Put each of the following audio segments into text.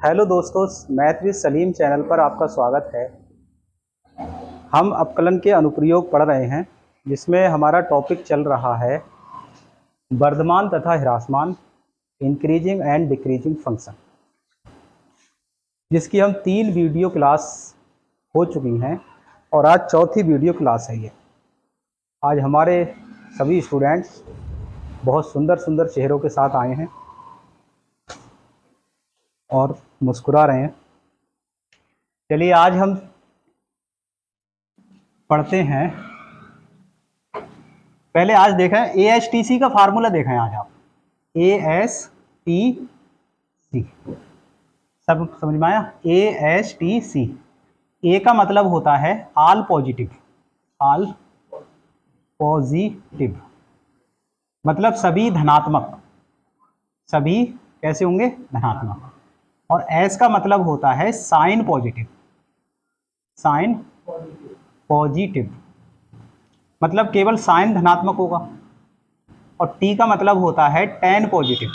Hello दोस्तों, math with Salim channel पर आपका स्वागत है। हम अपकलन के अनुप्रयोग पढ़ रहे हैं, जिसमें हमारा टॉपिक चल रहा है वर्धमान तथा ह्रासमान, इंक्रीजिंग एंड डिक्रीजिंग फंक्शन, जिसकी हम 3 वीडियो क्लास हो चुकी हैं और आज चौथी वीडियो क्लास है ये। आज हमारे सभी स्टूडेंट्स बहुत सुंदर सुंदर चेहरों के साथ आए हैं और मुस्कुरा रहे हैं। चलिए आज हम पढ़ते हैं। पहले आज देखें ASTC का फार्मूला देखें। आज आप ASTC सब समझ में आया? ASTC, A का मतलब होता है ऑल पॉजिटिव, ऑल पॉजिटिव मतलब सभी धनात्मक, सभी कैसे होंगे? धनात्मक। और S का मतलब होता है साइन पॉजिटिव, साइन पॉजिटिव मतलब केवल साइन धनात्मक होगा। और T का मतलब होता है टेन पॉजिटिव,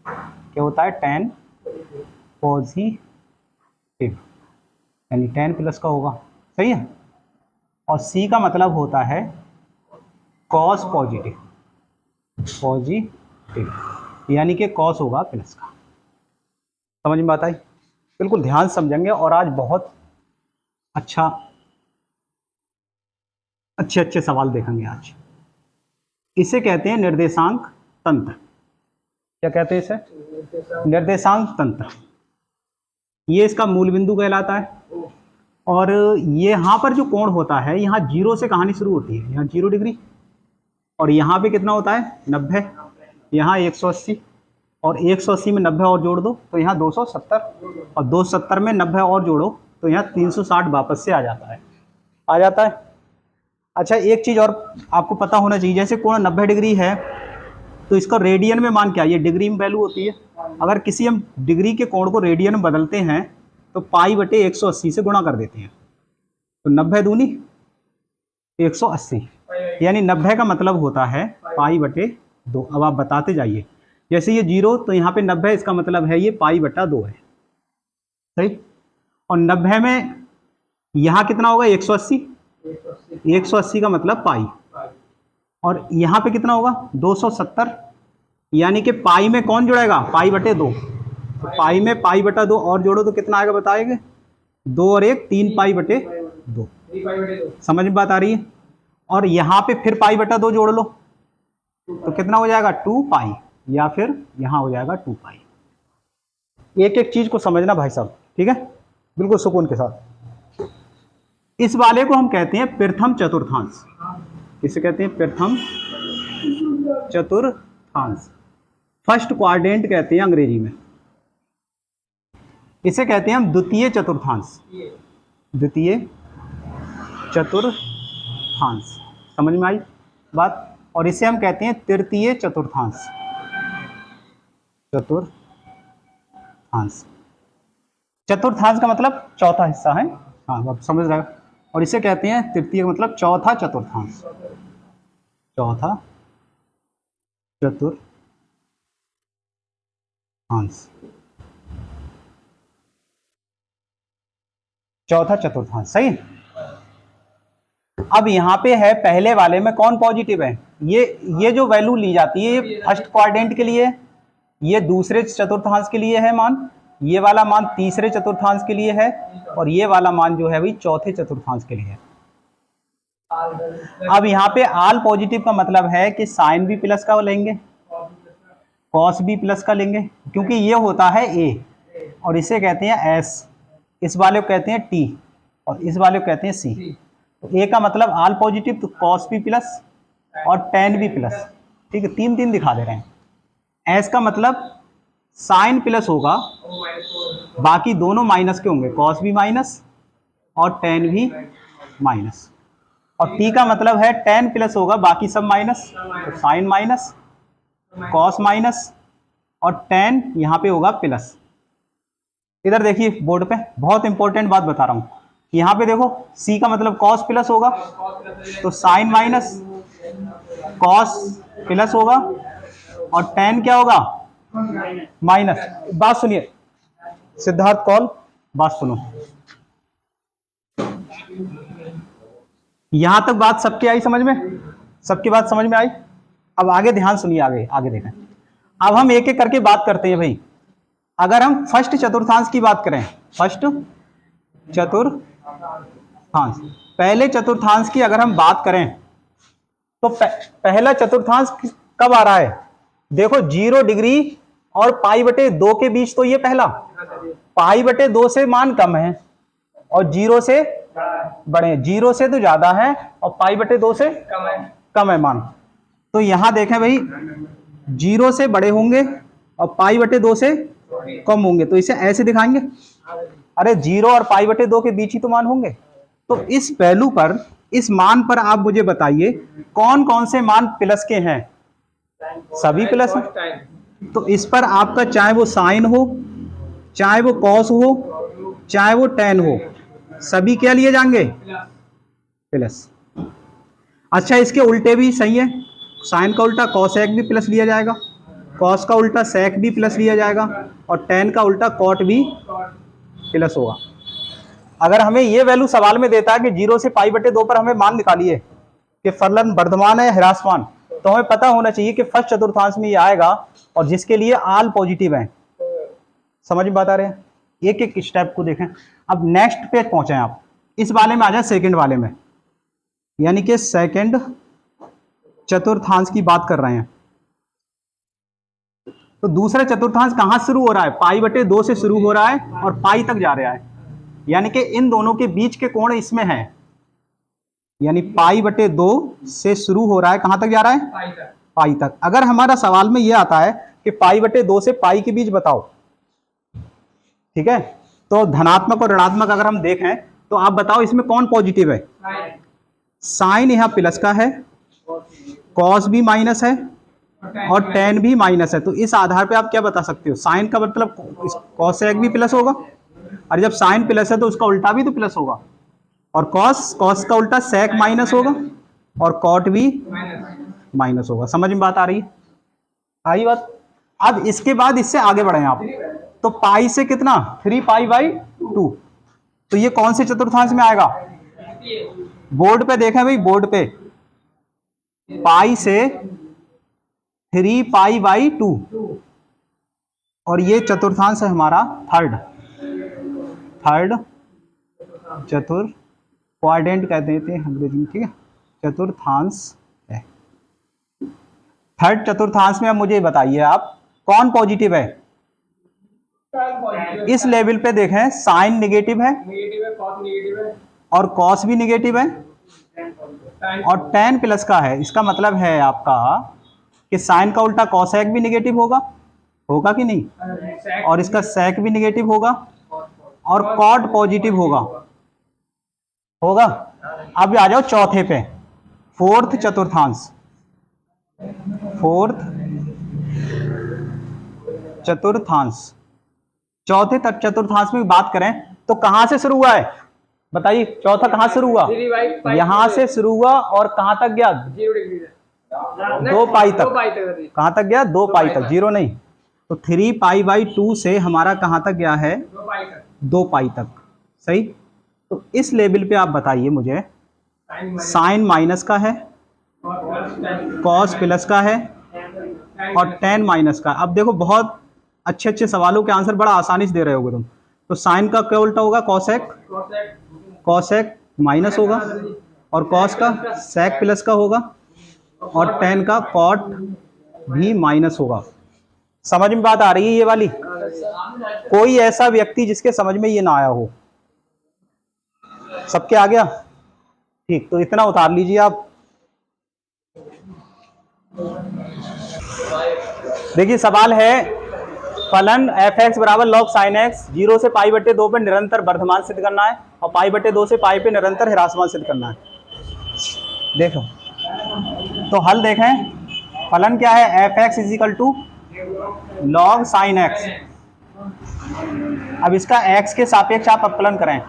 क्या होता है? टेन पॉजिटिव यानी 10 प्लस का होगा, सही है। और C का मतलब होता है कॉस पॉजिटिव, पॉजिटिव यानी कि कॉस होगा प्लस का। समझ में बात आई? बिल्कुल ध्यान समझेंगे और आज बहुत अच्छे सवाल देखेंगे आज। इसे कहते हैं निर्देशांक तंत्र। क्या कहते हैं इसे? निर्देशांक तंत्र। ये इसका मूल बिंदु कहलाता है। और ये यहाँ पर जो कोण होता है, यहाँ 0 से कहानी शुरू होती है, यहाँ 0 डिग्री, और यहाँ पे कितना होता है? 90, यहाँ 180, और 180 में 90 और जोड़ दो तो यहाँ 270, और 270 में 90 और जोड़ो तो यहाँ 360 वापस से आ जाता है, आ जाता है। अच्छा, एक चीज़ और आपको पता होना चाहिए, जैसे कोण 90 डिग्री है तो इसका रेडियन में मान क्या? ये डिग्री में वैल्यू होती है। अगर किसी हम डिग्री के कोण को रेडियन में बदलते हैं तो π/180 से गुणा कर देते हैं, तो 90 दूनी 180 यानी 90 का मतलब होता है π/2। अब आप बताते जाइए, जैसे ये 0 तो यहाँ पे 90, इसका मतलब है ये π/2 है, सही। और 90 में यहाँ कितना होगा? 180, 180 का मतलब पाई, और यहाँ पे कितना होगा? 270 यानी कि पाई में कौन जुड़ेगा? π/2। तो पाई में π/2 और जोड़ो तो कितना आएगा बताएंगे? 2 और 1 3 π/2। समझ में बात आ रही है? और यहाँ पे फिर π/2 जोड़ लो तो कितना हो जाएगा? 2 पाई, या फिर यहाँ हो जाएगा 2 पाई। एक एक चीज को समझना भाई साहब, ठीक है? बिल्कुल सुकून के साथ। इस वाले को हम कहते हैं प्रथम चतुर्थांश। किसे कहते हैं? प्रथम चतुर्थांश, फर्स्ट क्वाड्रेंट कहते हैं अंग्रेजी में। इसे कहते हैं हम द्वितीय चतुर्थांश, द्वितीय चतुर्थांश। समझ में आई बात? और इसे हम कहते हैं तृतीय चतुर्थांश, चतुर्थांश। चतुर्थांश का मतलब चौथा हिस्सा है, हाँ आप समझ रहे हो। और इसे कहते हैं तृतीय मतलब चौथा चतुर्थांश, चौथा चतुर्थांश, चौथा चतुर्थांश, सही। अब यहाँ पे है पहले वाले में कौन पॉजिटिव है? ये जो वैल्यू ली जाती है ये फर्स्ट क्वाड्रेंट के लिए, ये दूसरे चतुर्थांश के लिए है मान, ये वाला मान तीसरे चतुर्थांश के लिए है, और ये वाला मान जो है भाई चौथे चतुर्थांश के लिए है। अब यहाँ पे ऑल पॉजिटिव का मतलब है कि साइन भी प्लस का लेंगे, कॉस भी प्लस का लेंगे, क्योंकि ये होता है A और इसे कहते हैं S, इस वाले को कहते हैं T और इस वाले को कहते हैं C। तो A का मतलब ऑल पॉजिटिव, तो कॉस भी प्लस और टेन भी प्लस, ठीक है? 3 दिखा दे रहे हैं। S का मतलब साइन प्लस होगा, बाकी दोनों माइनस के होंगे, कॉस भी माइनस और टेन भी माइनस। और T का मतलब है टेन प्लस होगा, बाकी सब माइनस, तो साइन माइनस, कॉस माइनस और टेन यहाँ पे होगा प्लस। इधर देखिए बोर्ड पे बहुत इंपॉर्टेंट बात बता रहा हूँ। यहाँ पे देखो C का मतलब कॉस प्लस होगा, तो साइन माइनस कॉस प्लस होगा, और टेन क्या होगा? माइनस। बात सुनिए, सिद्धार्थ कौल, बात सुनो। यहां तक बात सबकी आई समझ में? सबकी बात समझ में आई? अब आगे ध्यान सुनिए, आगे आगे देखें। अब हम एक एक करके बात करते हैं भाई। अगर हम फर्स्ट चतुर्थांश की बात करें, फर्स्ट चतुर्थांश, पहले चतुर्थांश की अगर हम बात करें तो पहला चतुर्थांश कब आ रहा है? देखो 0 डिग्री और पाई बटे 2 के बीच, तो ये पहला पाई बटे 2 से मान कम है और 0 से बड़े, 0 से तो ज्यादा है और पाई बटे 2 से कम है मान। तो यहां देखें भाई 0 से बड़े होंगे और पाई बटे 2 से कम होंगे, तो इसे ऐसे दिखाएंगे। अरे 0 और पाई बटे 2 के बीच ही तो मान होंगे। तो इस पहलू पर, इस मान पर आप मुझे बताइए कौन कौन से मान प्लस के हैं? सभी प्लस हैं। तो इस पर आपका चाहे वो साइन हो, चाहे वो कॉस हो, चाहे वो टेन हो, सभी क्या लिए जाएंगे? प्लस। अच्छा, इसके उल्टे भी सही है। साइन का उल्टा कॉसेक भी प्लस लिया जाएगा, कॉस का उल्टा सेक भी प्लस लिया जाएगा और टेन का उल्टा कॉट भी प्लस होगा। अगर हमें ये वैल्यू सवाल में देता है कि 0 से पाई बटे 2 पर हमें मान निकालिए कि फलन वर्धमान है या ह्रासमान, तो हमें पता होना चाहिए कि फर्स्ट चतुर्थांश में ये आएगा और जिसके लिए आल पॉजिटिव है। समझ में बात आ रही है? एक एक स्टेप को देखें। अब नेक्स्ट पेज पहुंचे आप, इस वाले में आ जाए सेकंड वाले में, यानी कि सेकंड चतुर्थांश की बात कर रहे हैं। तो दूसरा चतुर्थांश कहां शुरू हो रहा है? पाई बटे 2 से शुरू हो रहा है और पाई तक जा रहा है, यानी कि इन दोनों के बीच के कोण इसमें है, यानी पाई बटे 2 से शुरू हो रहा है, कहां तक जा रहा है? पाई तक। अगर हमारा सवाल में यह आता है कि पाई बटे 2 से पाई के बीच बताओ, ठीक है, तो धनात्मक और ऋणात्मक अगर हम देखें तो आप बताओ इसमें कौन पॉजिटिव है? साइन यहां प्लस का है, कॉस भी माइनस है और टेन भी माइनस है। तो इस आधार पे आप क्या बता सकते हो? साइन का मतलब कॉसेक भी प्लस होगा, और जब साइन प्लस है तो उसका उल्टा भी तो प्लस होगा, और कॉस का उल्टा सेक माइनस होगा और कॉट भी माइनस होगा। समझ में बात आ रही है? आई बात? अब इसके बाद इससे आगे बढ़े आप, तो पाई से कितना? 3 पाई बाई 2। तो ये कौन से चतुर्थांश में आएगा? बोर्ड पे देखें भाई, बोर्ड पे पाई से 3 पाई बाई 2, और ये चतुर्थांश है हमारा थर्ड चतुर्थ क्वाड्रेंट कहते हैं अंग्रेजी में, ठीक है, चतुर्थांश है। थर्ड चतुर्थांश में अब मुझे बताइए आप कौन पॉजिटिव है? इस लेवल पे देखें, साइन नेगेटिव है और कॉस भी नेगेटिव है और टेन प्लस का है। इसका मतलब है आपका कि साइन का उल्टा कॉसेक भी नेगेटिव होगा कि नहीं, और इसका सेक भी नेगेटिव होगा और कॉट पॉजिटिव होगा। अब आ जाओ चौथे पे, फोर्थ चतुर्थांश चौथे चतुर्थांश में बात करें तो कहां से शुरू हुआ है? बताइए, चौथा कहां शुरू हुआ? यहां से शुरू हुआ और कहां तक गया? 2 पाई तक। कहां तक गया? 2 पाई तक, 0 नहीं। तो 3 पाई बाई 2 से हमारा कहां तक गया है? 2 पाई तक। सही। तो इस लेवल पे आप बताइए मुझे, साइन माइनस का है, कॉस प्लस का है और टेन माइनस का। अब देखो, बहुत अच्छे अच्छे सवालों के आंसर बड़ा आसानी से दे रहे होगे तुम। तो साइन का क्या उल्टा होगा? कॉसेक माइनस होगा, और कॉस का सेक प्लस का होगा, और टेन का कॉट भी माइनस होगा। समझ में बात आ रही है ये वाली? कोई ऐसा व्यक्ति जिसके समझ में ये ना आया हो? सबके आ गया? ठीक, तो इतना उतार लीजिए आप। देखिए सवाल है, फलन f(x) बराबर log sin x 0 से पाई बटे 2 पे निरंतर वर्धमान सिद्ध करना है और पाई बटे 2 से पाई पे निरंतर ह्रासमान सिद्ध करना है। देखो, तो हल देखें, फलन क्या है? f(x) = log sin x। अब इसका x के सापेक्ष आप अपकलन करें,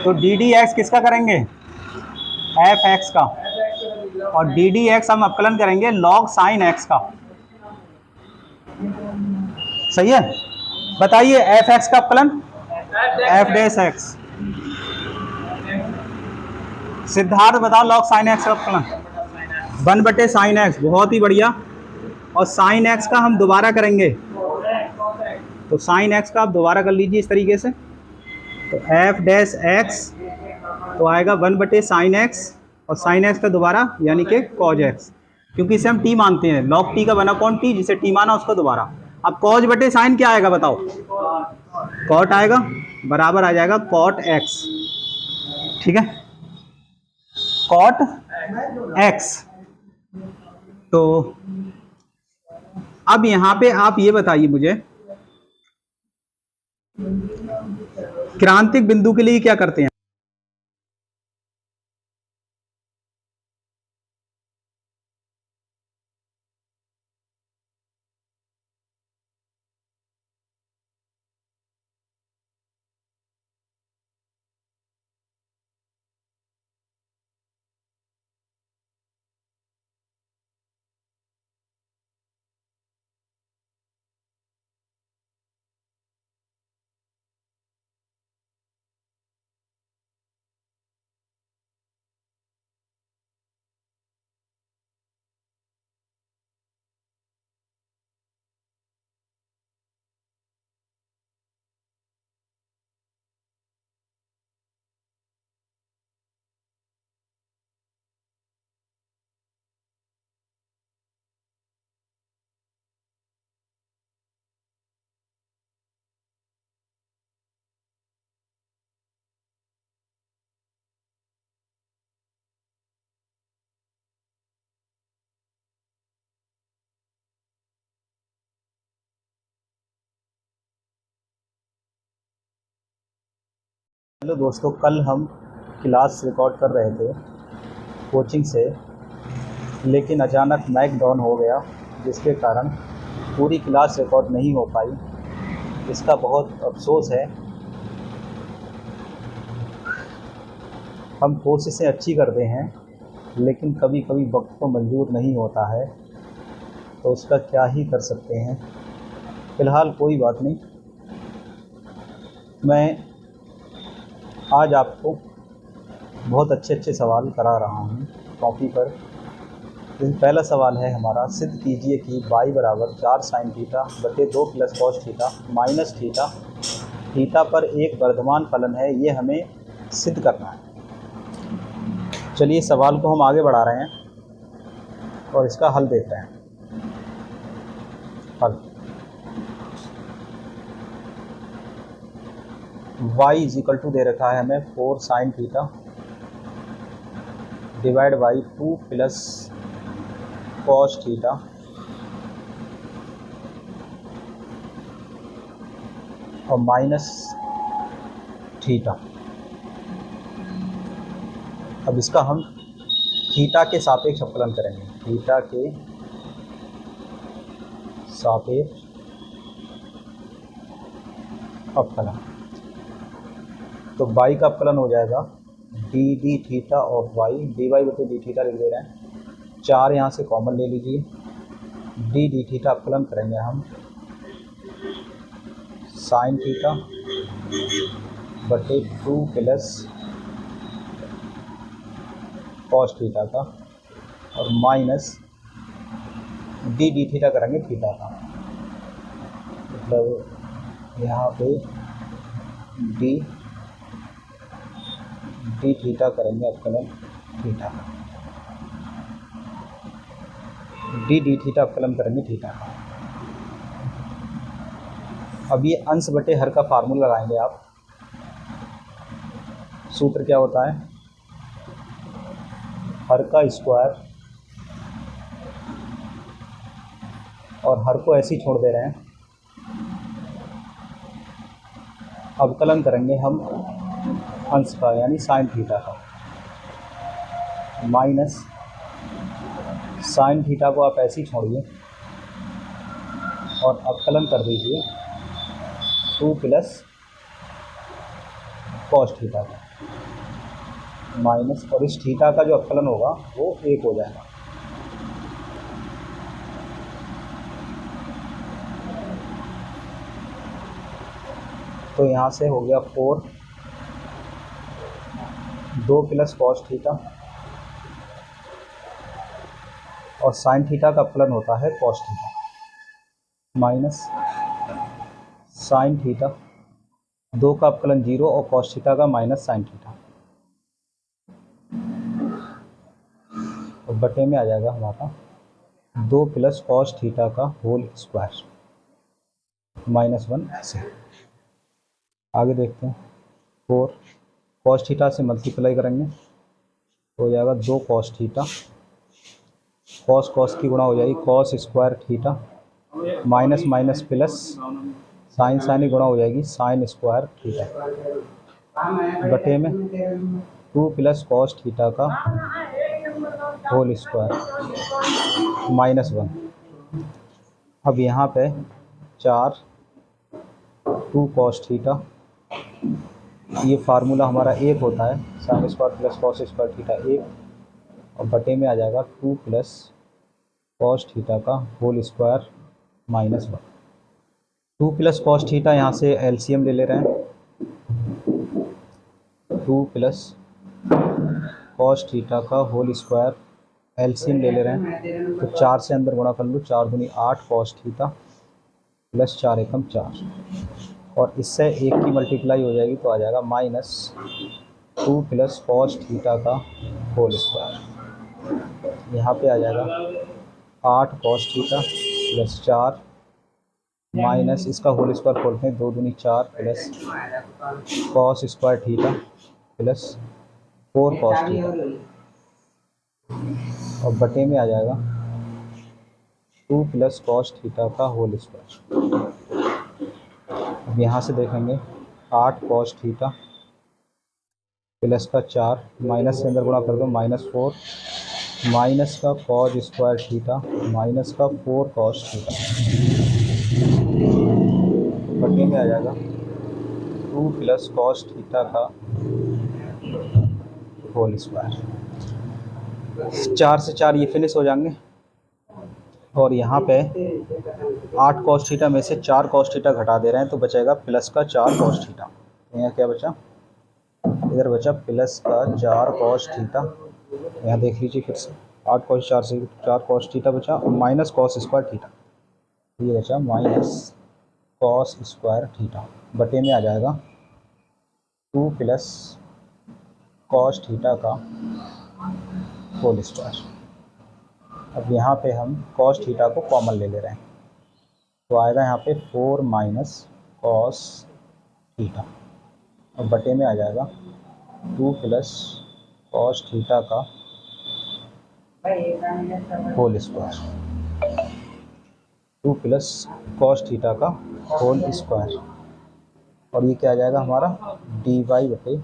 तो ddx किसका करेंगे? f(x) का, और डी डी एक्स हम अवकलन करेंगे लॉग साइन एक्स का। सही है, बताइए एफ एक्स का अवकलन एफ डैश एक्स। सिद्धार्थ बताओ लॉग साइन एक्स का अवकलन 1/sin x। बहुत ही बढ़िया। और साइन एक्स का हम दोबारा करेंगे, तो साइन एक्स का आप दोबारा कर लीजिए इस तरीके से। तो एफ डैश एक्स तो आएगा 1/sin x और साइन एक्स का दोबारा यानी कि कॉज एक्स, क्योंकि इसे हम टी मानते हैं। लॉग टी का 1/t जिसे टी माना उसका दोबारा। अब कॉज बटे साइन क्या आएगा बताओ? कॉट आएगा, बराबर आ जाएगा कॉट एक्स। ठीक है, कॉट एक्स। तो अब यहां पे आप ये बताइए मुझे, क्रांतिक बिंदु के लिए क्या करते हैं? हेलो दोस्तों, कल हम क्लास रिकॉर्ड कर रहे थे कोचिंग से, लेकिन अचानक माइक डाउन हो गया जिसके कारण पूरी क्लास रिकॉर्ड नहीं हो पाई। इसका बहुत अफसोस है। हम कोशिशें अच्छी करते हैं लेकिन कभी कभी वक्त तो मंजूर नहीं होता है, तो उसका क्या ही कर सकते हैं। फ़िलहाल कोई बात नहीं, मैं आज आपको बहुत अच्छे सवाल करा रहा हूँ कॉपी पर। पहला सवाल है हमारा, सिद्ध कीजिए कि y बराबर 4 sin थीटा बटे 2 plus cos theta minus theta theta पर एक वर्धमान फलन है, ये हमें सिद्ध करना है। चलिए सवाल को हम आगे बढ़ा रहे हैं और इसका हल देखते हैं। हल y इज इक्वल टू दे रखा है हमें 4 sin theta divide by 2 plus cos theta और माइनस थीटा। अब इसका हम थीटा के सापेक्ष अवकलन करेंगे। थीटा के सापेक्ष अवकलन, तो y का अवकलन हो जाएगा d d theta of y, d y बटे डी थीटा लिख दे रहे हैं। 4 यहाँ से कॉमन ले लीजिए, डी डी थीटा अवकलन करेंगे हम साइन थीटा बटे 2 प्लस कॉस थीटा का और माइनस डी डी थीटा करेंगे थीटा का। मतलब यहाँ पे डी डी थीटा करेंगे अवकलन थीटा का, डी डी थीटा अवकलन करेंगे थीटा का। अब ये अंश बटे हर का फार्मूला लगाएंगे आप। सूत्र क्या होता है? हर का स्क्वायर, और हर को ऐसे ही छोड़ दे रहे हैं। अवकलन करेंगे हम अंश का यानी साइन थीटा का, माइनस साइन थीटा को आप ऐसे ही छोड़िए और अवकलन कर दीजिए 2 प्लस कॉस थीटा का। माइनस, और इस थीटा का जो अवकलन होगा वो 1 हो जाएगा। तो यहाँ से हो गया 4, 2 प्लस कॉस थीटा, और साइन थीटा का अवकलन होता है cos theta, minus sine theta, 2 का अवकलन 0 और कॉस थीटा का माइनस साइन थीटा, और बटे में आ जाएगा हमारा 2 प्लस कॉस थीटा का होल स्क्वायर -1 ऐसे। आगे देखते हैं, 4 कॉस थीटा से मल्टीप्लाई करेंगे तो हो जाएगा 2 कॉस थीटा, कॉस कॉस की गुणा हो जाएगी cos square theta, minus minus plus sine sine की गुणा हो जाएगी साइन स्क्वायर थीटा, बटे में 2 प्लस कॉस थीटा का होल स्क्वायर -1। अब यहाँ पे 4 2 कॉस थीटा, ये फार्मूला हमारा 1 होता है, sine square plus cos square theta 1, और बटे में आ जाएगा 2 प्लस कॉस थीटा का whole square -1। 2 plus cos theta, यहाँ से एलसीएम ले ले रहे हैं, 2 प्लस कॉस थीटा का होल स्क्वायर एलसीएम ले ले रहे हैं, तो 4 से अंदर गुणा कर लो, 4 दूनी 8 कॉस थीटा प्लस 4 एकम 4, और इससे 1 की मल्टीप्लाई हो जाएगी तो आ जाएगा -2 प्लस कॉस थीटा का होल स्क्वायर। यहाँ पे आ जाएगा 8 कॉस थीटा प्लस 4 माइनस इसका होल स्क्वायर खोलते हैं, 2 दूनी 4 plus cos square theta plus 4 cos theta, और बटे में आ जाएगा 2 प्लस कॉस थीटा का होल स्क्वायर। अब यहाँ से देखेंगे 8 कॉस थीटा प्लस का 4, माइनस से अंदर गुणा कर दो -4, माइनस का कॉस स्क्वायर थीटा माइनस का 4 कॉस थीटा, बटे में आ जाएगा 2 प्लस कॉस थीटा का होल स्क्वायर। 4 से 4 ये फिनिश हो जाएंगे, और यहाँ पे 8 कॉस थीटा में से 4 कॉस थीटा घटा दे रहे हैं तो बचेगा प्लस का 4 कॉस थीटा। यहाँ क्या बचा, इधर बचा प्लस का 4 कॉस थीटा, यहाँ देख लीजिए फिर से 8 कॉस 4 से 4 कॉस थीटा बचा, और माइनस कॉस स्क्वायर थीटा, ये बचा माइनस कॉस स्क्वायर थीटा, बटे में आ जाएगा 2 प्लस कॉस थीटा का होल स्क्वायर। अब यहाँ पे हम कॉस थीटा को कॉमन ले ले रहे हैं तो आएगा यहाँ पे 4 माइनस कॉस थीटा, और बटे में आ जाएगा 2 प्लस कॉस थीटा का whole square, 2 plus cos theta का होल स्क्वायर, और ये क्या आ जाएगा हमारा dy बटे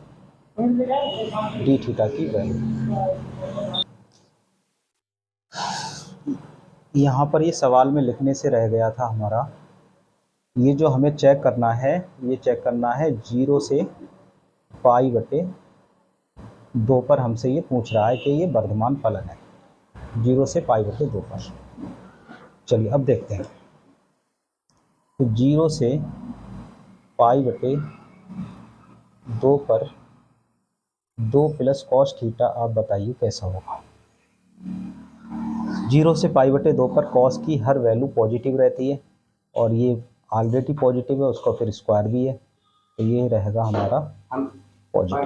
डी थीटा की वैल्यू। यहाँ पर ये सवाल में लिखने से रह गया था हमारा, ये जो हमें चेक करना है, ये चेक करना है 0 से पाई बटे 2 पर हमसे ये पूछ रहा है कि ये वर्धमान फलन है 0 से पाई बटे 2 पर। चलिए अब देखते हैं, तो 0 से पाई बटे 2 पर 2 प्लस कॉस थीटा, आप बताइए कैसा होगा। 0 से पाई बटे 2 पर कॉस की हर वैल्यू पॉजिटिव रहती है, और ये ऑलरेडी पॉजिटिव है, उसका फिर स्क्वायर भी है, तो ये रहेगा हमारा पॉजिटिव।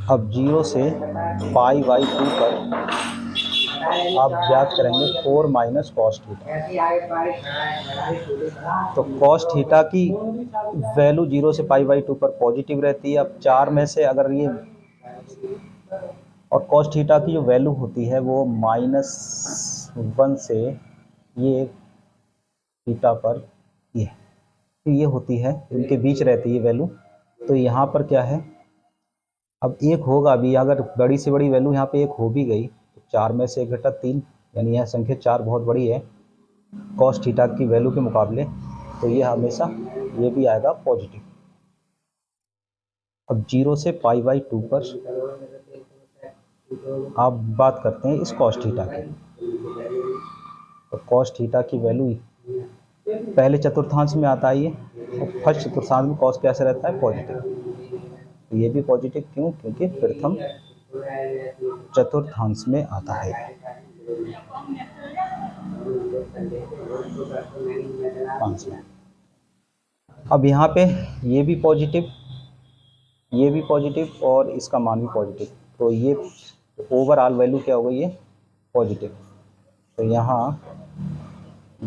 अब 0 से पाई बाई 2 पर आप ज्ञात करेंगे 4 माइनस कॉस थीटा, तो कॉस थीटा की वैल्यू 0 से पाई बाई 2 पर पॉजिटिव रहती है। अब 4 में से अगर ये, और कॉस थीटा की जो वैल्यू होती है वो -1 से ये थीटा पर ये होती है, इनके बीच रहती है वैल्यू। तो यहाँ पर क्या है, अब 1 होगा भी, अगर बड़ी से बड़ी वैल्यू यहाँ पे 1 हो भी गई तो 4 में से 1 घटा 3, यानी यह संख्या 4 बहुत बड़ी है कॉस थीटा की वैल्यू के मुकाबले, तो ये हमेशा ये भी आएगा पॉजिटिव। अब 0 से π/2 पर आप बात करते हैं इस cos थीटा की। तो cos थीटा की वैल्यू पहले चतुर्थांश में आता है ये, और फर्स्ट चतुर्थांश में cos कैसे रहता है? पॉजिटिव। तो ये भी पॉजिटिव क्यों? क्योंकि प्रथम चतुर्थांश में आता है। अब यहाँ पे ये भी पॉजिटिव, ये भी पॉजिटिव और इसका मान भी पॉजिटिव, तो ये ओवरऑल वैल्यू क्या हो गई? ये पॉजिटिव। तो यहाँ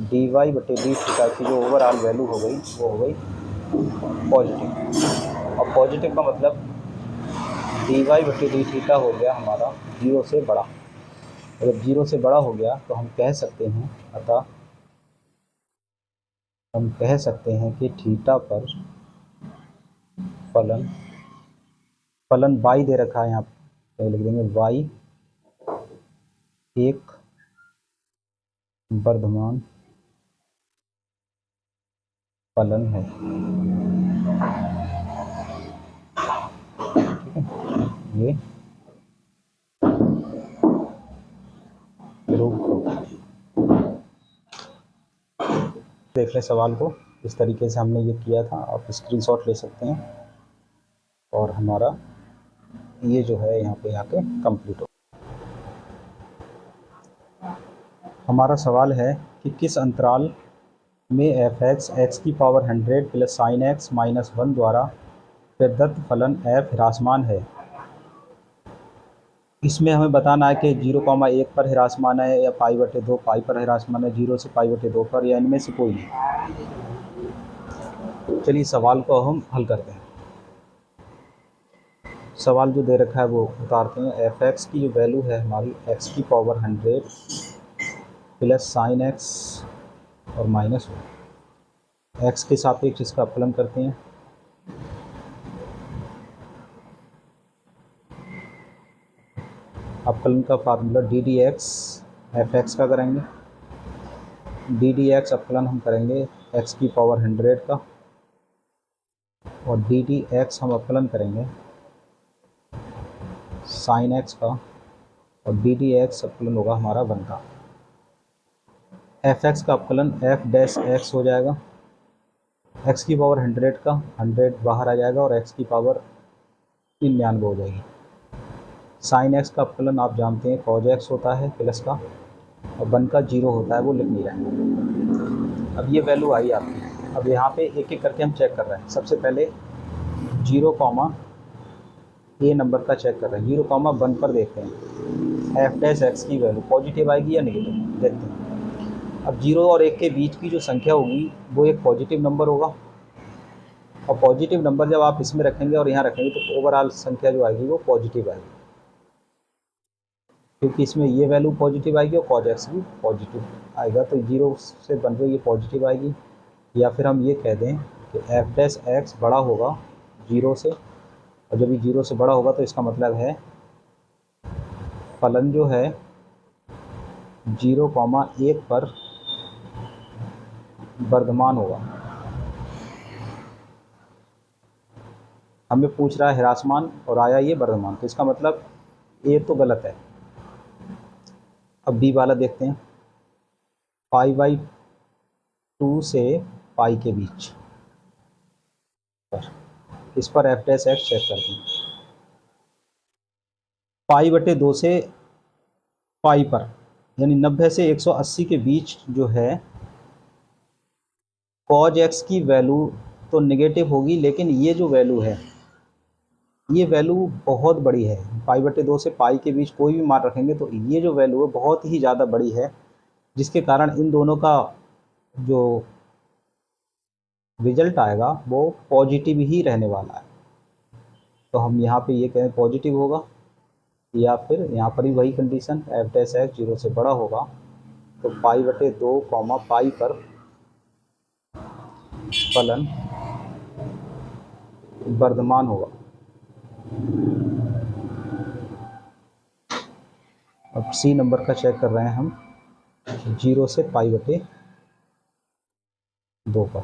dy/d थीटा की जो ओवरऑल वैल्यू हो गई वो हो गई पॉजिटिव। और पॉजिटिव का मतलब dy/d थीटा हो गया हमारा 0 से बड़ा। अगर 0 से बड़ा हो गया तो हम कह सकते हैं, अतः हम कह सकते हैं कि थीटा पर फलन y दे रखा है, यहाँ पे लिख देंगे y एक वर्धमान फलन है। ये देख लें सवाल को, इस तरीके से हमने ये किया था। आप स्क्रीनशॉट ले सकते हैं और हमारा ये जो है यहाँ पे आके कंप्लीट हो। हमारा सवाल है कि किस अंतराल में f(x) x की power 100 plus sin x minus 1 द्वारा प्रदत्त फलन f ह्रासमान है। इसमें हमें बताना है कि 0,1 पर ह्रासमान है या π/2 पाई पर ह्रासमान है, 0 से π/2 पर, या इनमें से कोई नहीं। चलिए सवाल को हम हल करते हैं। सवाल जो दे रखा है वो उतारते हैं। f(x) की जो वैल्यू है हमारी x की पावर 100 प्लस sin x और माइनस 1, x के सापेक्ष इसका अपलन करते हैं। अपकलन का फार्मूला ddx f(x) का करेंगे, ddx अपकलन हम करेंगे x की पावर 100 का, और ddx हम अपकलन करेंगे sin x का, और ddx अपकलन होगा हमारा 1 का। f(x) का अपकलन f'(x) हो जाएगा, x की पावर 100 का 100 बाहर आ जाएगा और x की पावर 99 हो जाएगी। sin x का अपकलन आप जानते हैं cos x होता है प्लस का, और 1 का 0 होता है, वो लिख नहीं रहा है। अब ये वैल्यू आई आपकी। अब यहाँ पे एक एक करके हम चेक कर रहे हैं। सबसे पहले 0, a नंबर का चेक कर रहे हैं। 0,1 पर देखते हैं f'(x) की वैल्यू पॉजिटिव आएगी या नेगेटिव, देखते हैं। अब 0 और 1 के बीच की जो संख्या होगी वो एक पॉजिटिव नंबर होगा, और पॉजिटिव नंबर जब आप इसमें रखेंगे और यहाँ रखेंगे तो ओवरऑल संख्या जो आएगी वो पॉजिटिव आएगी, क्योंकि इसमें ये वैल्यू पॉजिटिव आएगी और cos x भी पॉजिटिव आएगा। तो 0 से बन रही ये पॉजिटिव आएगी, या फिर हम ये कह दें कि f'(x) बड़ा होगा 0 से, और जब ये 0 से बड़ा होगा तो इसका मतलब है फलन जो है 0,1 पर वर्धमान होगा। हमें पूछ रहा है ह्रासमान और आया ये वर्धमान, तो इसका मतलब ए तो गलत है। अब बी वाला देखते हैं, π/2 से पाई के बीच पर, इस पर f'(x) चेक करते हैं। π/2 से पाई पर यानी 90 से 180 के बीच जो है cos x की वैल्यू तो नेगेटिव होगी, लेकिन ये जो वैल्यू है ये वैल्यू बहुत बड़ी है। π/2 से पाई के बीच कोई भी मान रखेंगे तो ये जो वैल्यू है बहुत ही ज़्यादा बड़ी है, जिसके कारण इन दोनों का जो रिजल्ट आएगा वो पॉजिटिव ही रहने वाला है। तो हम यहाँ पे ये कहें पॉजिटिव होगा, या फिर यहाँ पर ही वही कंडीशन f'(x) 0 से बड़ा होगा तो π/2, पाई पर फलन वर्धमान होगा। अब सी नंबर का चेक कर रहे हैं हम, 0 से π/2 पर।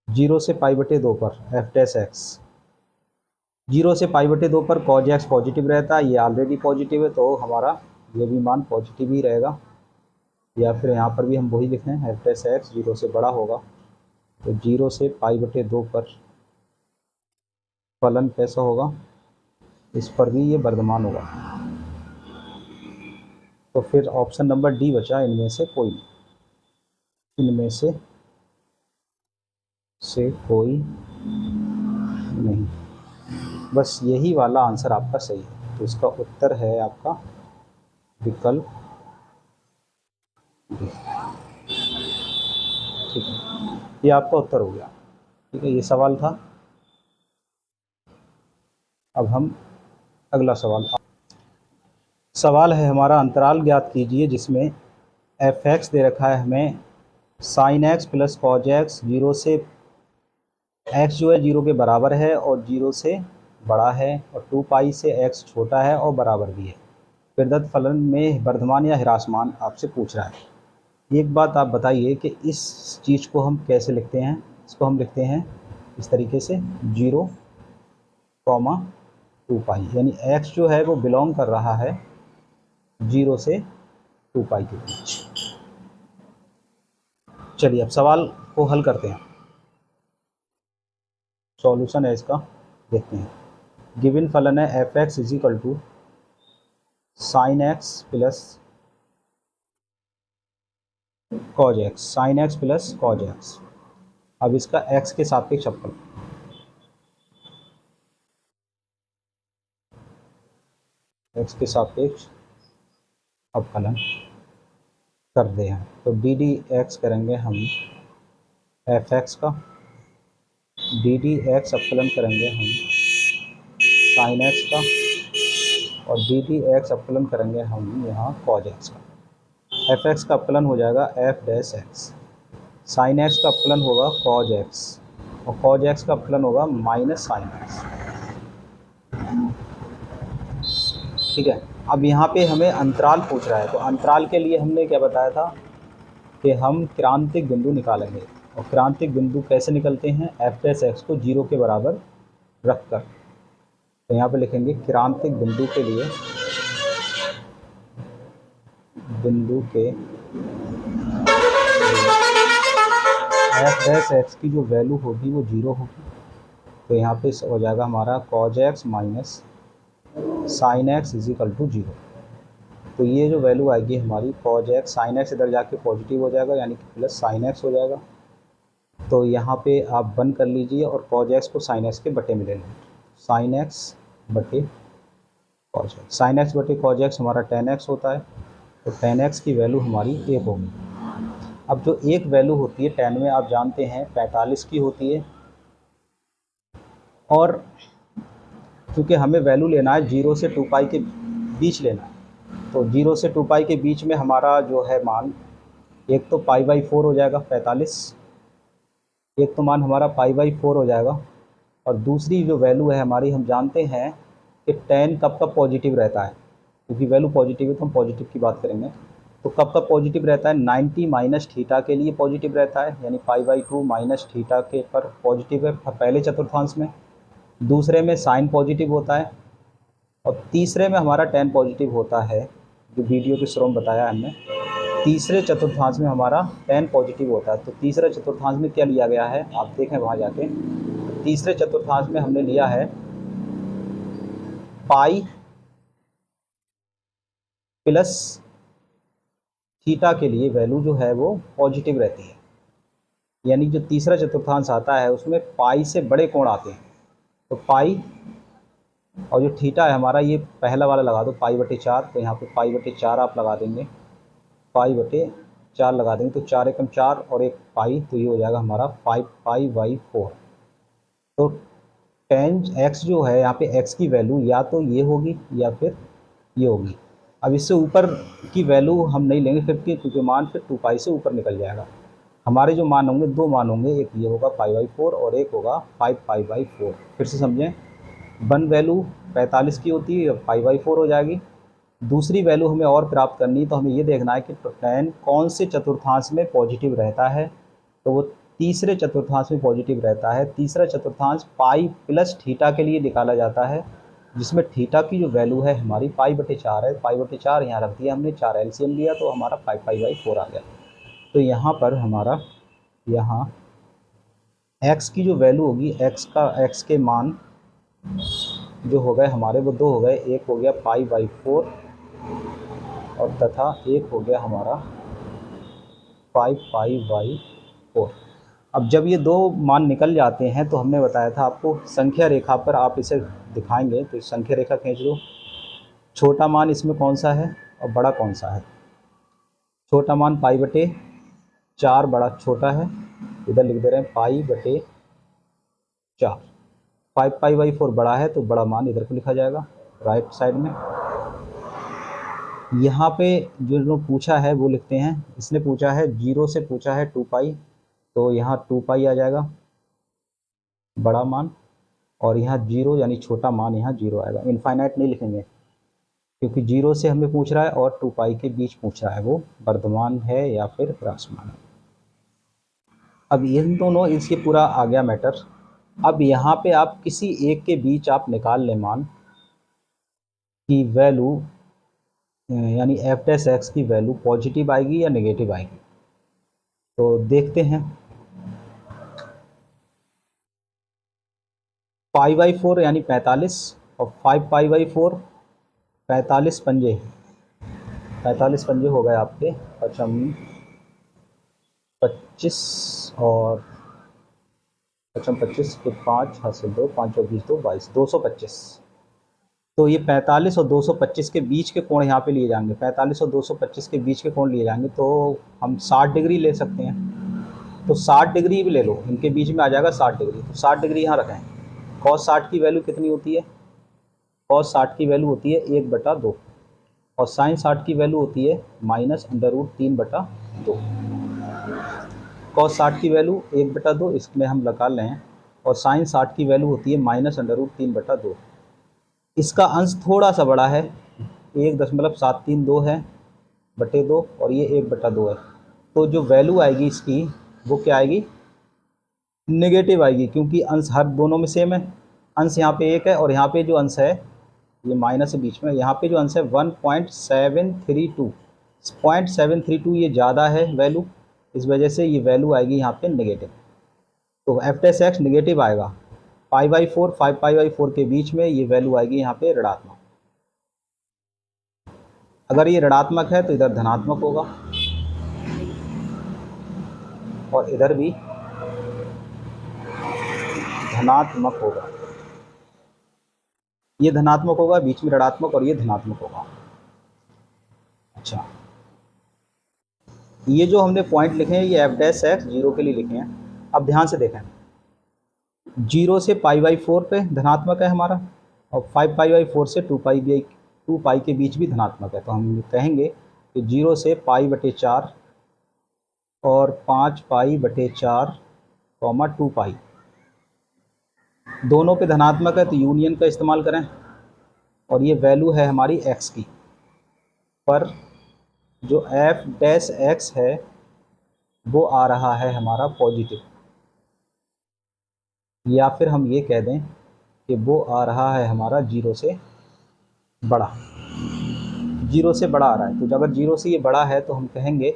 0 से π/2 पर एफ डैश एक्स, 0 से π/2 पर कॉज एक्स पॉजिटिव रहता है, ये ऑलरेडी पॉजिटिव है तो हमारा ये भी मान पॉजिटिव ही रहेगा, या फिर यहाँ पर भी हम वही लिखें एफ डैश एक्स 0 से बड़ा होगा, तो 0 से π/2 पर फलन कैसा होगा, इस पर भी ये वर्धमान होगा। तो फिर ऑप्शन नंबर डी बचा, इनमें से कोई नहीं, इनमें से कोई नहीं, बस यही वाला आंसर आपका सही है। तो इसका उत्तर है आपका विकल्प डी। ठीक है, ये आपका उत्तर हो गया। ठीक है, ये सवाल था। अब हम अगला सवाल है हमारा, अंतराल ज्ञात कीजिए जिसमें एफ एक्स दे रखा है हमें sign x plus cos x, 0 से एक्स जो है 0 के बराबर है और 0 से बड़ा है, और 2π से एक्स छोटा है और बराबर भी है। प्रदत्त फलन में वर्धमान या ह्रासमान आपसे पूछ रहा है। एक बात आप बताइए कि इस चीज़ को हम कैसे लिखते हैं। इसको हम लिखते हैं इस तरीके से 0, 2π, यानी x जो है वो बिलोंग कर रहा है 0 से 2π के बीच। चलिए अब सवाल को हल करते हैं, सॉल्यूशन है इसका, देखते हैं। गिवन फलन है f x is equal to sine x plus cos x, sine x plus cos x. अब इसका x के सापेक्ष अवकलन, x के सापेक्ष अवकलन कर दे हैं, तो डी डी एक्स करेंगे हम एफ एक्स का, डी डी एक्स अवकलन करेंगे हम साइन एक्स का, और डी डी एक्स अवकलन करेंगे हम यहाँ कॉज एक्स का। एफ एक्स का अवकलन हो जाएगा F dash x, sine x का अवकलन होगा कॉज एक्स, और कॉज एक्स का अवकलन होगा माइनस साइन एक्स। ठीक है, अब यहाँ पे हमें अंतराल पूछ रहा है, तो अंतराल के लिए हमने क्या बताया था कि हम क्रांतिक बिंदु निकालेंगे, और क्रांतिक बिंदु कैसे निकलते हैं, एफ डैश एक्स को 0 के बराबर रखकर। तो यहाँ पे लिखेंगे क्रांतिक बिंदु के लिए, बिंदु के एफ डैश एक्स की जो वैल्यू होगी वो 0 होगी, तो यहाँ पे हो जाएगा हमारा cos x minus sine x is equal to 0। तो ये जो वैल्यू आएगी हमारी कॉज एक्स, साइन एक्स इधर जाके पॉजिटिव हो जाएगा, यानी कि प्लस साइन एक्स हो जाएगा। तो यहाँ पे आप बंद कर लीजिए और कॉज एक्स को साइन एक्स के बटे में ले लें, साइन एक्स बटे कॉज एक्स, साइन एक्स बटे कॉज एक्स हमारा टेन एक्स होता है, तो टेन एक्स की वैल्यू हमारी 1 होगी। अब जो एक वैल्यू होती है टेन में आप जानते हैं 45 की होती है, और क्योंकि हमें वैल्यू लेना है 0 से 2π के बीच लेना है, तो 0 से 2π के बीच में हमारा जो है मान, एक तो π/4 हो जाएगा 45, एक तो मान हमारा π/4 हो जाएगा, और दूसरी जो वैल्यू है हमारी, हम जानते हैं कि tan कब कब पॉजिटिव रहता है, क्योंकि वैल्यू पॉजिटिव है तो हम पॉजिटिव की बात करेंगे। तो कब कब पॉजिटिव रहता है, 90 माइनस थीटा के लिए पॉजिटिव रहता है, यानी π/2 माइनस थीटा के पर पॉजिटिव है पहले चतुर्थांश में, दूसरे में साइन पॉजिटिव होता है, और तीसरे में हमारा tan पॉजिटिव होता है, जो वीडियो के शुरू में बताया हमने। तीसरे चतुर्थांश में हमारा tan पॉजिटिव होता है। तो तीसरे चतुर्थांश में क्या लिया गया है, आप देखें वहाँ जाके, तीसरे चतुर्थांश में हमने लिया है पाई प्लस थीटा के लिए वैल्यू जो है वो पॉजिटिव रहती है, यानी जो तीसरा चतुर्थांश आता है उसमें पाई से बड़े कोण आते हैं। तो पाई और जो थीटा है हमारा, ये पहला वाला लगा दो π/4, तो यहाँ पे π/4 आप लगा देंगे, π/4 लगा देंगे, तो 4 एकम 4 और एक पाई, तो ये हो जाएगा हमारा 5π/4। तो tan x जो है यहाँ पे x की वैल्यू या तो ये होगी या फिर ये होगी। अब इससे ऊपर की वैल्यू हम नहीं लेंगे फिर, क्योंकि मान फिर 2π से ऊपर निकल जाएगा। हमारे जो मान होंगे, दो मान होंगे, एक ये होगा π/4 और एक होगा 5π/4। फिर से समझें, वन वैल्यू 45 की होती है, π/4 हो जाएगी। दूसरी वैल्यू हमें और प्राप्त करनी है, तो हमें ये देखना है कि tan कौन से चतुर्थांश में पॉजिटिव रहता है, तो वो तीसरे चतुर्थांश में पॉजिटिव रहता है। तीसरा चतुर्थांश पाई प्लस थीटा के लिए निकाला जाता है, जिसमें थीटा की जो वैल्यू है हमारी पाई/4 है। पाई/4 यहाँ रख दिया हमने, 4 एलसीएम लिया तो हमारा 5π/4 आ गया। तो यहाँ पर हमारा यहाँ x की जो वैल्यू होगी, x के मान जो हो गए हमारे वो दो हो गए, एक हो गया π/4 और तथा एक हो गया हमारा 5π/4। अब जब ये दो मान निकल जाते हैं तो हमने बताया था आपको संख्या रेखा पर आप इसे दिखाएंगे, तो संख्या रेखा खींच लो। छोटा मान इसमें कौन सा है और बड़ा कौन सा है? छोटा मान π/4 बड़ा छोटा है, इधर लिख दे रहे हैं π/4। 5π/4 बड़ा है तो बड़ा मान इधर को लिखा जाएगा राइट साइड में। यहाँ पे जो पूछा है वो लिखते हैं, इसने पूछा है 0 से पूछा है 2π, तो यहाँ 2π आ जाएगा बड़ा मान, और यहाँ 0 यानी छोटा मान यहाँ 0 आएगा। इनफाइनाइट नहीं लिखेंगे क्योंकि 0 से हमें पूछ रहा है और 2π के बीच पूछ रहा है, वो वर्धमान है या फिर ह्रासमान है। अब इन दोनों इसके पूरा आ गया मैटर। अब यहाँ पे आप किसी एक के बीच आप निकाल लें मान की वैल्यू, यानी f' की वैल्यू पॉजिटिव आएगी या नेगेटिव आएगी। तो देखते हैं। π/4 यानी 45 और 5π/4 45 पंजे, 45 पंजे हो गए आपके 25 और 25 के 5 हासिल 2, 5 और 20 2 22, 225। तो ये 45 और 225 के बीच के कोण यहाँ पे लिए जाएंगे। 45 और 225 के बीच के कोण लिए जाएंगे तो हम 60 डिग्री ले सकते हैं। तो 60 डिग्री भी ले लो, इनके बीच में आ जाएगा 60 डिग्री। तो 60 डिग्री यहाँ रखें। cos 60 की वैल्यू कितनी होती है? cos 60 की वैल्यू होती है 1/2 और sin 60 की वैल्यू होती है -√3/2। cos 60 की वैल्यू 1/2 इसमें हम लगा लें और sin 60 की वैल्यू होती है -√3/2। इसका अंश थोड़ा सा बड़ा है, 1.732 है बटे 2 और ये 1/2 है। तो जो वैल्यू आएगी इसकी वो क्या आएगी? नेगेटिव आएगी, क्योंकि अंश हर दोनों में सेम है। अंश यहाँ पे 1 है और यहाँ पे जो अंश है ये माइनस के बीच में, यहाँ पे जो अंश है 1.732, 0.732 ये ज़्यादा है वैल्यू, इस वजह से ये वैल्यू आएगी यहाँ पे नेगेटिव। तो f' नेगेटिव आएगा। π/4 5π/4 के बीच में ये वैल्यू आएगी यहाँ पे ऋणात्मक। अगर ये ऋणात्मक है तो इधर धनात्मक होगा और इधर भी धनात्मक होगा। ये धनात्मक होगा, बीच में ऋणात्मक, और ये धनात्मक होगा। अच्छा, ये जो हमने पॉइंट लिखे हैं ये f' 0 के लिए लिखे हैं। अब ध्यान से देखें, 0 से π/4 पे धनात्मक है हमारा और 5π/4 से 2π के बीच भी धनात्मक है। तो हम कहेंगे कि 0 से π/4 और 5π/4 2π दोनों पे धनात्मक है, तो यूनियन का इस्तेमाल करें। और ये वैल्यू है हमारी x की, पर जो f' है वो आ रहा है हमारा पॉजिटिव, या फिर हम ये कह दें कि वो आ रहा है हमारा 0 से बड़ा। 0 से बड़ा आ रहा है, तो अगर 0 से ये बड़ा है तो हम कहेंगे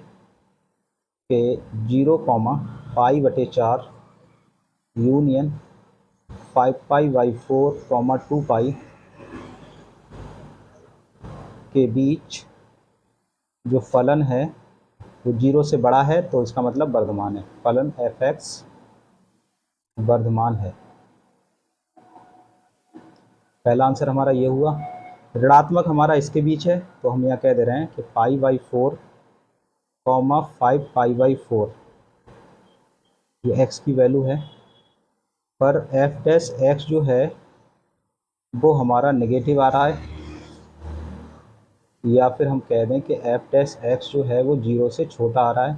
कि 0, π/4 यूनियन 5π/4 2π के बीच जो फलन है वो 0 से बड़ा है, तो इसका मतलब वर्धमान है। फलन f(x) वर्धमान है। पहला आंसर हमारा ये हुआ। ऋणात्मक हमारा इसके बीच है, तो हम यहाँ कह दे रहे हैं कि π/4 5π/4 ये x की वैल्यू है, पर f' जो है वो हमारा नेगेटिव आ रहा है, या फिर हम कह दें कि f' जो है वो 0 से छोटा आ रहा है।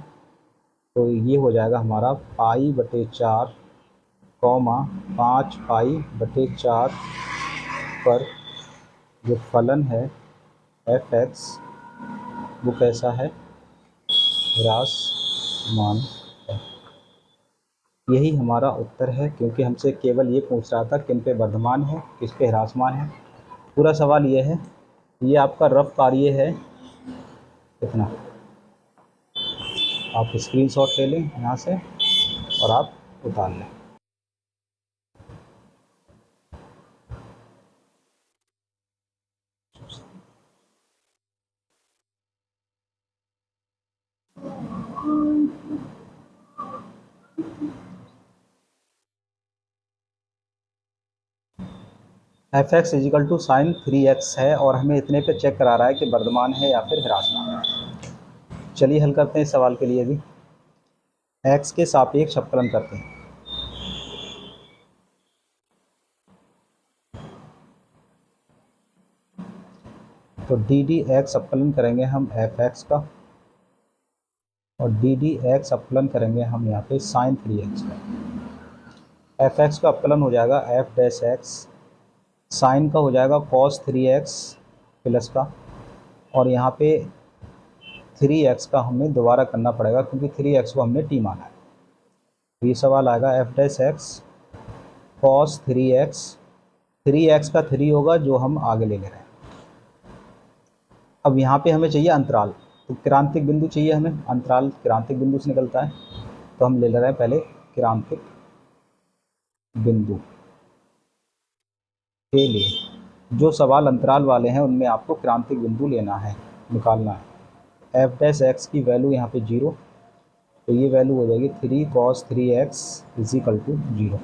तो ये हो जाएगा हमारा π/4 5π/4 पर जो फलन है f(x) वो कैसा है? ह्रासमान है। यही हमारा उत्तर है, क्योंकि हमसे केवल ये पूछ रहा था किन पे वर्धमान है, किस पे ह्रासमान है। पूरा सवाल ये है। ये आपका रफ कार्य है। कितना आप स्क्रीनशॉट ले लें यहाँ से और आप उतार लें। F x is equal to sine 3x है और हमें इतने पे चेक करा रहा है कि वर्धमान है या फिर ह्रासमान है। चलिए हल करते हैं इस सवाल के लिए भी। x के सापेक्ष अवकलन करते हैं। तो डी डी एक्स अवकलन करेंगे हम एफ एक्स का, और डी डी एक्स अवकलन करेंगे हम यहाँ पे साइन 3x का। एफ एक्स का अवकलन हो जाएगा एफ डैश एक्स, साइन का हो जाएगा कॉस 3x प्लस का, और यहाँ पे 3x का हमें दोबारा करना पड़ेगा क्योंकि 3x को हमने t माना है। तो ये सवाल आएगा F dash x cos 3x, 3x का 3 होगा जो हम आगे ले रहे हैं। अब यहाँ पे हमें चाहिए अंतराल, तो क्रांतिक बिंदु चाहिए हमें। अंतराल क्रांतिक बिंदु से निकलता है, तो हम ले रहे हैं पहले क्रांतिक बिंदु के लिए। जो सवाल अंतराल वाले हैं उनमें आपको क्रांतिक बिंदु लेना है, निकालना है। एफ डैश एक्स की वैल्यू यहाँ पे 0, तो ये वैल्यू हो जाएगी 3 cos 3x इजिकल टू 0।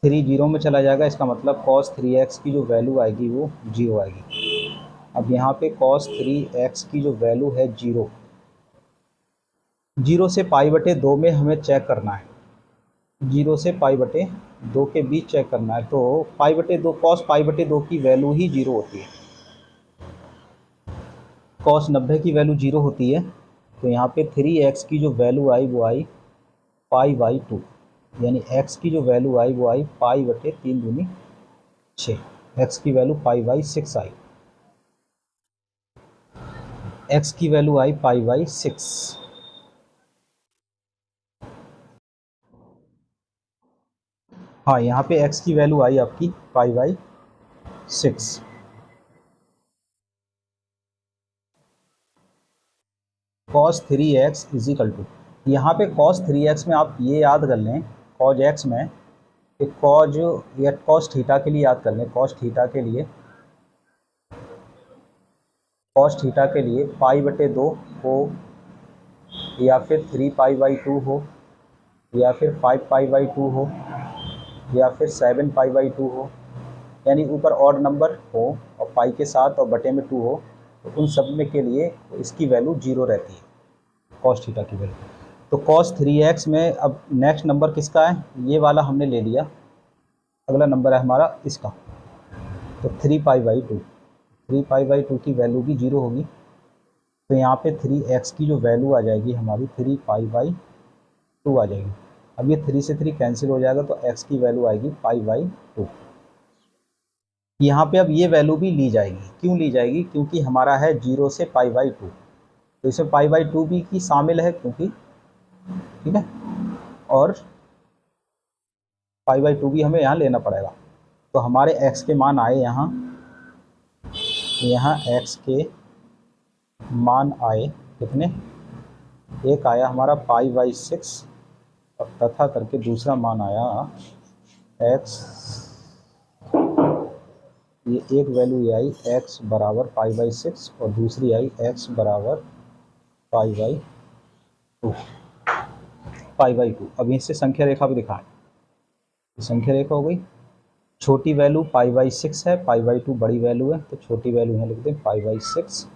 3 0 में चला जाएगा, इसका मतलब cos 3x की जो वैल्यू आएगी वो 0 आएगी। अब यहाँ पे cos 3x की जो वैल्यू है 0, 0 से π/2 में हमें चेक करना है। 0 से π/2 के बीच चेक करना है, तो π/2 cos π/2 की वैल्यू ही 0 होती है। cos 90 की वैल्यू 0 होती है, तो यहाँ पे 3x की जो वैल्यू आई वो आई π/2, यानी x की जो वैल्यू आई वो आई π/3 दूनी 6, x की वैल्यू π/6 आई, x की वैल्यू आई π/6। हाँ, यहाँ पे x की वैल्यू आई आपकी π/6। cos 3x इजिकल टू, यहाँ पे cos 3x में आप ये याद कर लें, cos x में कि cos या cos थीटा के लिए याद कर लें, cos थीटा के लिए π/2 हो, या फिर 3π/2 हो, या फिर 5π/2 हो, या फिर 7π/2 हो, यानी ऊपर ऑड नंबर हो और पाई के साथ और बटे में 2 हो, तो उन सब में के लिए इसकी वैल्यू 0 रहती है, cos थीटा की वैल्यू। तो cos 3x में अब नेक्स्ट नंबर किसका है, ये वाला हमने ले लिया। अगला नंबर है हमारा इसका, तो 3π/2, 3π/2 की वैल्यू भी 0 होगी, तो यहाँ पे 3x की जो वैल्यू आ जाएगी हमारी 3π/2 आ जाएगी। अब ये 3 से 3 कैंसिल हो जाएगा, तो x की वैल्यू आएगी π/2। यहाँ पे अब ये वैल्यू भी ली जाएगी। क्यों ली जाएगी, क्योंकि हमारा है 0 से π/2, तो इसमें π/2 भी की शामिल है, क्योंकि ठीक है, और π/2 भी हमें यहाँ लेना पड़ेगा। तो हमारे x के मान आए यहाँ x के मान आए कितने, एक आया हमारा π/6 और तथा करके दूसरा मान आया x, ये एक वैल्यू ये आई x बराबर π/6 और दूसरी आई x बराबर π/2। अब इससे संख्या रेखा भी दिखाएं, संख्या रेखा हो गई। छोटी वैल्यू π/6 है, π/2 बड़ी वैल्यू है, तो छोटी वैल्यू यहाँ लिख दें π/6,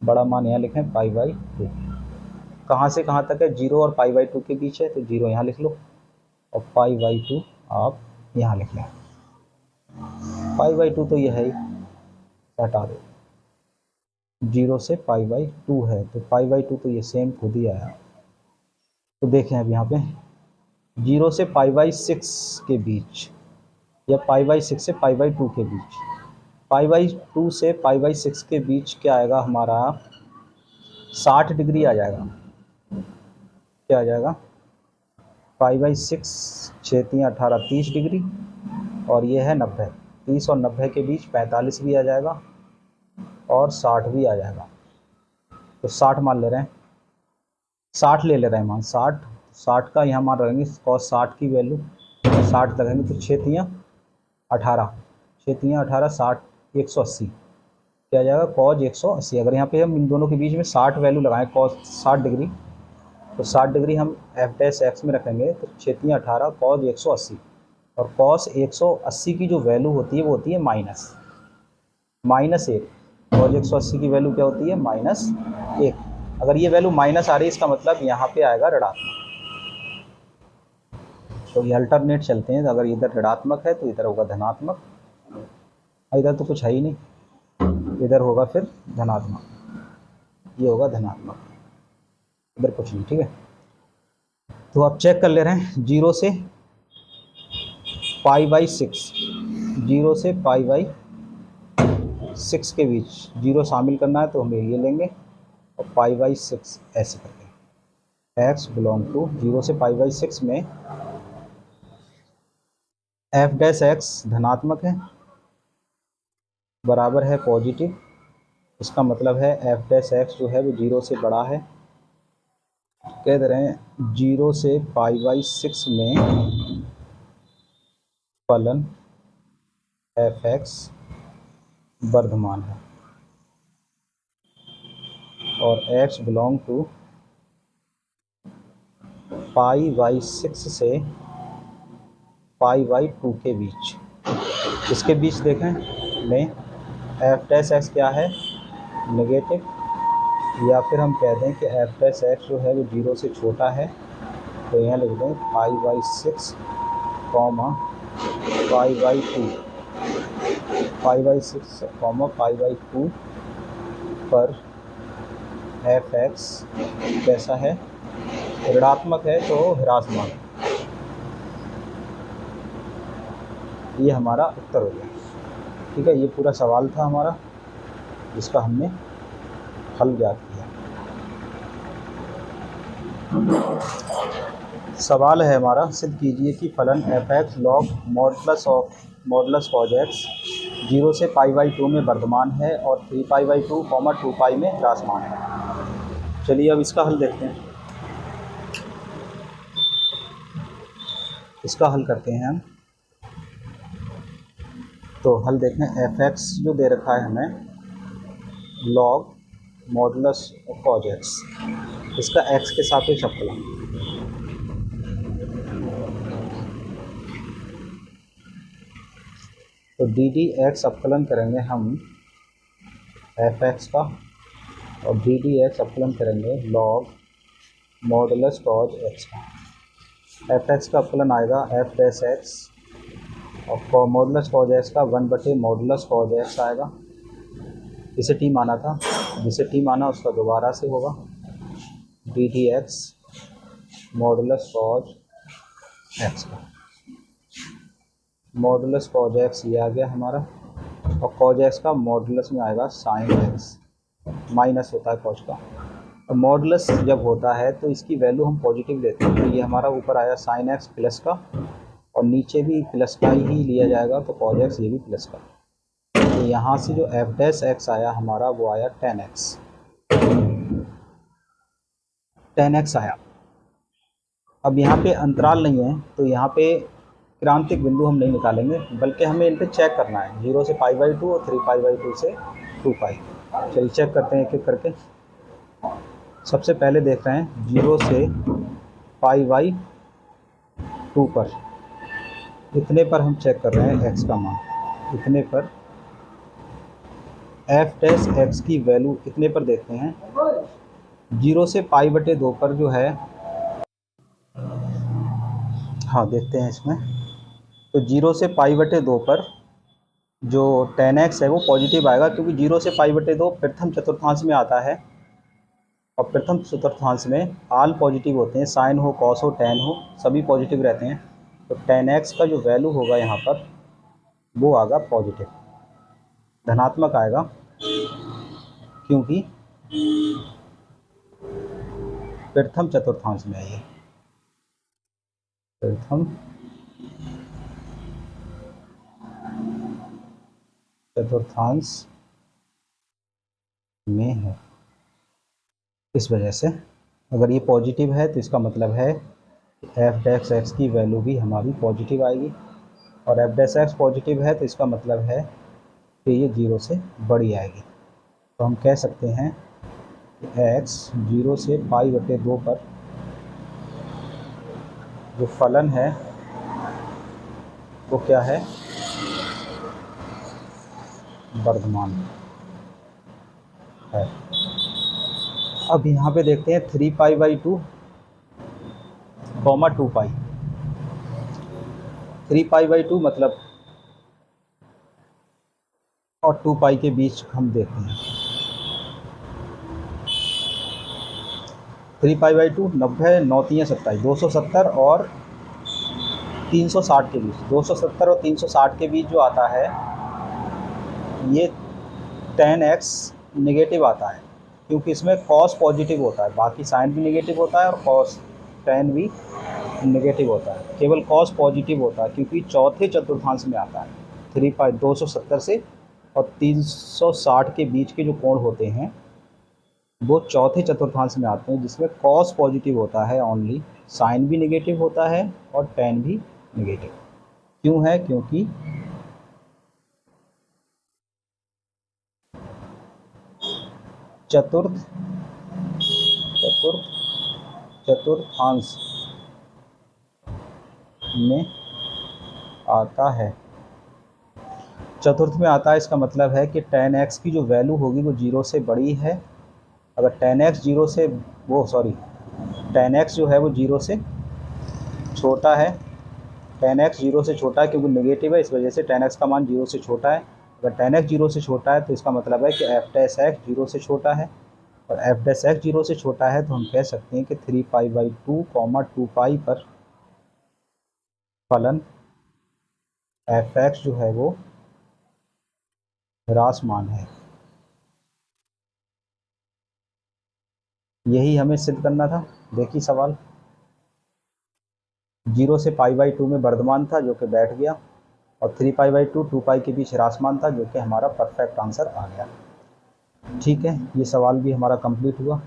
बड़ा मान यहाँ लिखें π/2। कहाँ से कहाँ तक है, 0 और π/2 के बीच है, तो 0 यहाँ लिख लो और π/2 आप यहाँ लिख लें। π/2 तो यह है ही, हटा दो, 0 से π/2 है, तो π/2 तो ये सेम खुद ही आया। तो देखें अब यहाँ पे 0 से π/6 के बीच या π/6 से π/2 के बीच, π/2 से π/6 के बीच क्या आएगा हमारा, 60 डिग्री आ जाएगा। क्या आ जाएगा, π/6 6 3 18 30 डिग्री, और ये है 90। 30 और 90 के बीच 45 भी आ जाएगा और 60 भी आ जाएगा। तो 60 मान ले रहे हैं, 60 ले रहे हैं मान, 60 का यहाँ मान रहेंगे cos 60 की वैल्यू 60 लगाएंगे तो 6 3 18, 6 3 18 60 180 क्या आ जाएगा cos 180। अगर यहाँ पे हम इन दोनों के बीच में 60 वैल्यू लगाएं cos 60 डिग्री, तो 60 डिग्री हम f' में रखेंगे तो 6 3 18 cos 180, और cos 180 की जो वैल्यू होती है वो होती है -1। cos 180 की वैल्यू क्या होती है -1। अगर ये वैल्यू माइनस आ रही है इसका मतलब यहाँ पे आएगा ऋणात्मक। तो ये अल्टरनेट चलते हैं, तो अगर इधर ऋणात्मक है तो इधर होगा धनात्मक, इधर तो कुछ है ही नहीं, इधर होगा फिर धनात्मक, ये होगा धनात्मक, इधर कुछ नहीं। ठीक है, तो आप चेक कर ले रहे हैं 0 से π/6, 0 से π/6 के बीच 0 शामिल करना है तो हम ये लेंगे, और π/6 ऐसे करके x बिलोंग टू 0 से π/6 में f' धनात्मक है, बराबर है पॉजिटिव। इसका मतलब है f' जो है वो 0 से बड़ा है। कह दे रहे हैं 0 से π/6 में फलन f(x) वर्धमान है, और x बिलोंग टू π/6 से π/2 के बीच। इसके बीच देखें में f' क्या है नेगेटिव, या फिर हम कह दें कि f' जो है वो 0 से छोटा है, तो यहाँ लिख दें π/6 π/2 पर f(x) कैसा है ऋणात्मक है तो ह्रासमान। ये हमारा उत्तर हो गया। ठीक है, ये पूरा सवाल था हमारा जिसका हमने हल ज्ञात किया। सवाल है हमारा, सिद्ध कीजिए कि फलन f(x) log modulus cos x 0 से π/2 में वर्धमान है और 3π/2, 2π में ह्रासमान है। चलिए अब इसका हल देखते हैं। इसका हल करते हैं हम। तो हल देखें, f(x) जो दे रखा है हमें log मॉडुलस cos x, इसका x के सापेक्ष अवकलन। तो ddx अवकलन करेंगे हम f(x) का, और ddx अवकलन करेंगे log मॉडुलस cos x का। f(x) का अवकलन आएगा f'(x) और मॉडुलस cos x का 1/मॉडुलस cos x आएगा। इसे t माना था, जिसे t माना उसका दोबारा से होगा ddx मॉडुलस cos x का। मॉडुलस cos x ये आ गया हमारा, और cos x का मॉडुलस में आएगा sin x, माइनस होता है cos का। और मॉडुलस जब होता है तो इसकी वैल्यू हम पॉजिटिव लेते हैं, तो ये हमारा ऊपर आया sin x प्लस का, और नीचे भी प्लस का ही लिया जाएगा तो cos x ये भी प्लस का। तो यहाँ से जो f' आया हमारा वो आया tan x आया। अब यहाँ पे अंतराल नहीं है तो यहाँ पे क्रांतिक बिंदु हम नहीं निकालेंगे, बल्कि हमें इन पर चेक करना है 0 से π/2 और 3π/2 से 2π। चलिए चेक करते हैं एक एक करके। सबसे पहले देख रहे हैं 0 से π/2 पर, इतने पर हम चेक कर रहे हैं x का मान, इतने पर f' की वैल्यू इतने पर देखते हैं। 0 से π/2 पर जो है, हाँ देखते हैं इसमें, तो 0 से π/2 पर जो tan x है वो पॉजिटिव आएगा, क्योंकि 0 से π/2 प्रथम चतुर्थांश में आता है, और प्रथम चतुर्थांश में आल पॉजिटिव होते हैं, साइन हो, कॉस हो, tan हो, सभी पॉजिटिव रहते हैं। तो tan x का जो वैल्यू होगा यहाँ पर वो आएगा पॉजिटिव, धनात्मक आएगा, क्योंकि प्रथम चतुर्थांश में है ये। प्रथम चतुर्थांश में है। इस वजह से अगर ये पॉजिटिव है तो इसका मतलब है एफ डैश एक्स की वैल्यू भी हमारी पॉजिटिव आएगी, और एफ डैश एक्स पॉजिटिव है तो इसका मतलब है कि ये 0 से बड़ी आएगी। तो हम कह सकते हैं कि x 0 से π/2 पर जो फलन है वो क्या है, वर्धमान है। अब यहाँ पे देखते हैं 3π/2, 2π। 3π/2 मतलब और 2π के बीच हम देखते हैं 3π/2 90, 9 3 27, 270 और 360 के बीच, 270 और 360 के बीच जो आता है ये tan x नेगेटिव आता है, क्योंकि इसमें cos पॉजिटिव होता है, बाकी साइन भी नेगेटिव होता है और cos tan भी नेगेटिव होता है, केवल cos पॉजिटिव होता है क्योंकि चौथे चतुर्थांश में आता है। 270 से और 360 के बीच के जो कोण होते हैं वो चौथे चतुर्थांश में आते हैं, जिसमें cos पॉजिटिव होता है ओनली, साइन भी नेगेटिव होता है और tan भी नेगेटिव। क्यों है? क्योंकि चतुर्थांश में आता है, चतुर्थ में आता है। इसका मतलब है कि tan x की जो वैल्यू होगी वो 0 से बड़ी है। अगर tan x 0 से tan x जो है वो 0 से छोटा है, tan x 0 से छोटा है क्योंकि नेगेटिव है, इस वजह से tan x का मान 0 से छोटा है। अगर tan x 0 से छोटा है तो इसका मतलब है कि f डैश x 0 से छोटा है, और f डैश x 0 से छोटा है तो हम कह सकते हैं कि 3π/2, 2π पर फलन f(x) जो है वो ह्रासमान है। यही हमें सिद्ध करना था। देखिए सवाल, 0 से π/2 में वर्धमान था जो कि बैठ गया, और 3π/2 2π के बीच ह्रासमान था जो कि हमारा परफेक्ट आंसर आ गया। ठीक है, ये सवाल भी हमारा कंप्लीट हुआ।